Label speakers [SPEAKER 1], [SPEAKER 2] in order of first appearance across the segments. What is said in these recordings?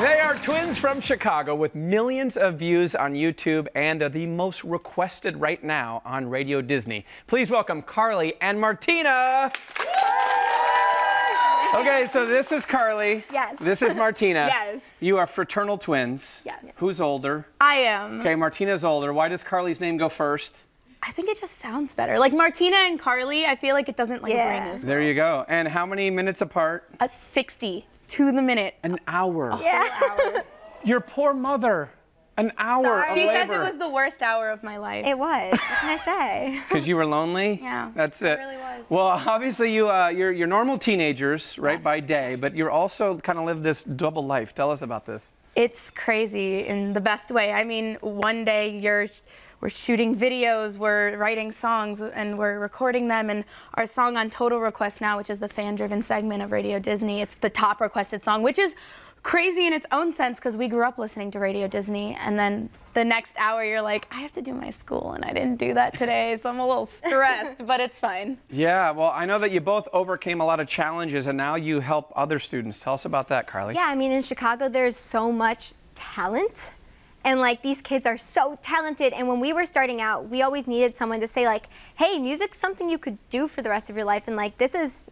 [SPEAKER 1] They are twins from Chicago with millions of views on YouTube and are the most requested right now on Radio Disney. Please welcome Carly and Martina. Okay, so this is Carly.
[SPEAKER 2] Yes.
[SPEAKER 1] This is Martina.
[SPEAKER 2] Yes.
[SPEAKER 1] You are fraternal twins.
[SPEAKER 2] Yes.
[SPEAKER 1] Who's older?
[SPEAKER 2] I am.
[SPEAKER 1] Okay, Martina's older. Why does Carly's name go first?
[SPEAKER 2] I think it just sounds better. Like Martina and Carly, I feel like it doesn't like ring as well.
[SPEAKER 1] There you go. And how many minutes apart?
[SPEAKER 2] 60 to the minute.
[SPEAKER 1] An hour.
[SPEAKER 2] Yeah.
[SPEAKER 1] Your poor mother. An hour of
[SPEAKER 2] She
[SPEAKER 1] labor.
[SPEAKER 2] says it was the worst hour of my life.
[SPEAKER 3] It was. What can I say?
[SPEAKER 1] Because you were lonely?
[SPEAKER 2] Yeah.
[SPEAKER 1] That's it.
[SPEAKER 2] It really was.
[SPEAKER 1] Well, obviously you're normal teenagers, right, by day, but you're also kind of live this double life. Tell us about this.
[SPEAKER 2] It's crazy in the best way. I mean, one day we're shooting videos, we're writing songs, and we're recording them, and our song on Total Request now, which is the fan-driven segment of Radio Disney, it's the top requested song, which is crazy in its own sense because we grew up listening to Radio Disney, and then the next hour you're like, I have to do my school, and I didn't do that today, so I'm a little stressed, but it's fine.
[SPEAKER 1] Yeah, well, I know that you both overcame a lot of challenges, and now you help other students. Tell us about that, Carly.
[SPEAKER 3] Yeah, I mean, in Chicago, there's so much talent. And like these kids are so talented, and when we were starting out, we always needed someone to say like, hey, music's something you could do for the rest of your life, and like this is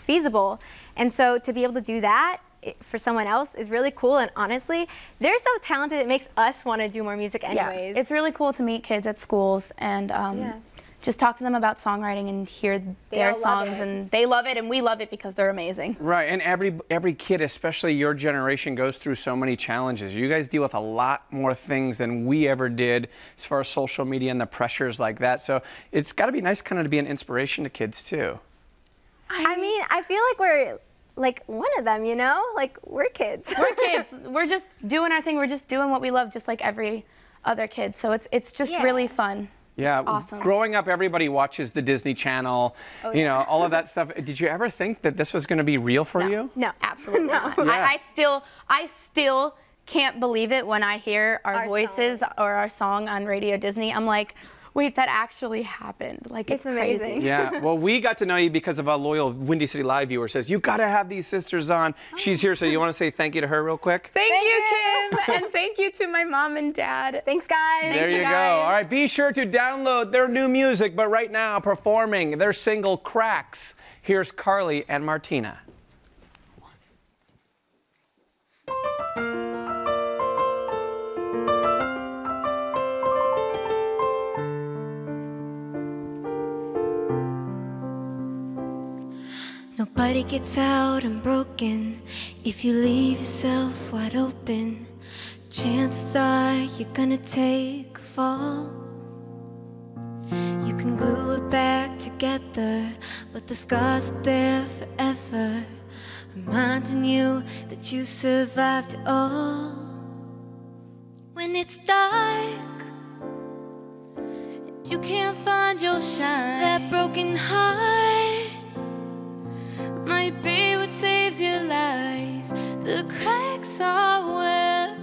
[SPEAKER 3] feasible. And so to be able to do that for someone else is really cool, and honestly, they're so talented it makes us want to do more music anyways.
[SPEAKER 2] Yeah, it's really cool to meet kids at schools and just talk to them about songwriting and hear their songs, and they love it and we love it because they're amazing.
[SPEAKER 1] Right, and every kid, especially your generation, goes through so many challenges. You guys deal with a lot more things than we ever did as far as social media and the pressures like that. So it's got to be nice kind of to be an inspiration to kids too.
[SPEAKER 3] I mean, I feel like we're like one of them, you know? Like we're kids.
[SPEAKER 2] We're kids. We're just doing our thing. We're just doing what we love just like every other kid. So it's just really fun.
[SPEAKER 1] Yeah,
[SPEAKER 2] awesome.
[SPEAKER 1] Growing up, everybody watches the Disney Channel, you know, all of that stuff. Did you ever think that this was going to be real for you?
[SPEAKER 2] No, absolutely not.
[SPEAKER 1] Yeah.
[SPEAKER 2] I still can't believe it when I hear our voices or our song on Radio Disney. I'm like, wait, that actually happened. Like, it's
[SPEAKER 3] amazing.
[SPEAKER 2] crazy.
[SPEAKER 1] Yeah, well, we got to know you because of a loyal Windy City Live viewer says, you've got to have these sisters on. She's here, so you want to say thank you to her real quick?
[SPEAKER 2] Thank you, Kim, and thank you to my mom and dad.
[SPEAKER 3] Thanks, guys.
[SPEAKER 1] There you go. All right, be sure to download their new music, but right now, performing their single, Cracks. Here's Carly and Martina.
[SPEAKER 4] Nobody gets out unbroken if you leave yourself wide open. Chances are you're gonna take a fall. You can glue it back together, but the scars are there forever, reminding you that you survived it all. When it's dark and you can't find your shine, that broken heart might be what saves your life. The cracks are where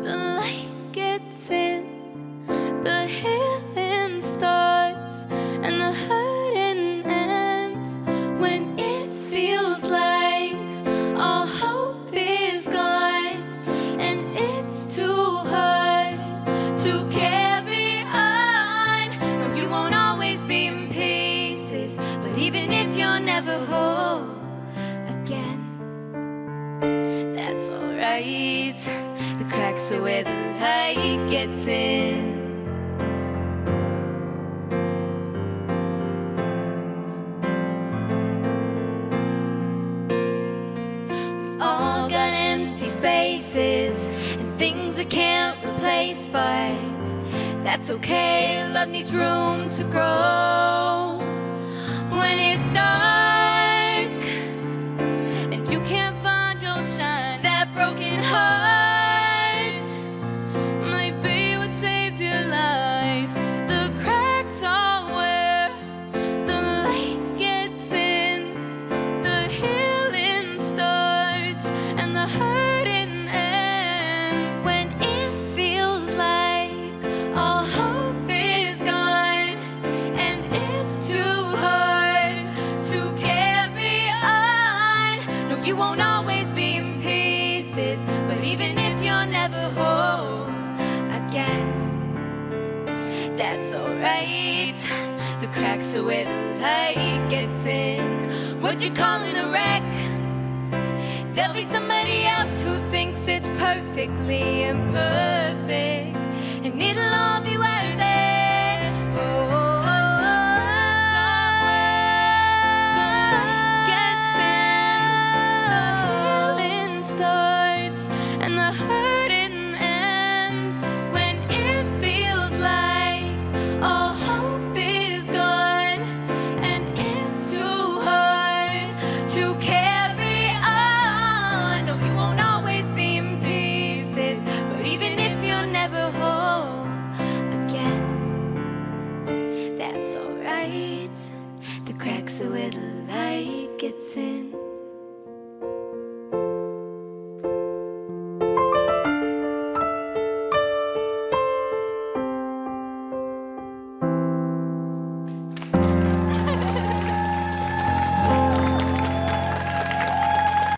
[SPEAKER 4] the light gets in, the healing starts and the hurting ends. When it feels like all hope is gone and it's too hard to carry on. No, you won't always be in pieces, but even if you're never whole again, that's alright. The cracks are where the light gets in. We've all got empty spaces and things we can't replace, but that's okay. Love needs room to grow. When it's dark and you can't find your shine, that broken heart might be what saves your life. The cracks are where the light gets in, the healing starts and the hurting ends. When it feels like all hope is gone and it's too hard to even if you're never whole again. That's alright, the cracks are where the light gets in. What you calling a wreck? There'll be somebody else who thinks it's perfectly imperfect, and it'll all be worth it. Oh, gets in, the healing starts, and the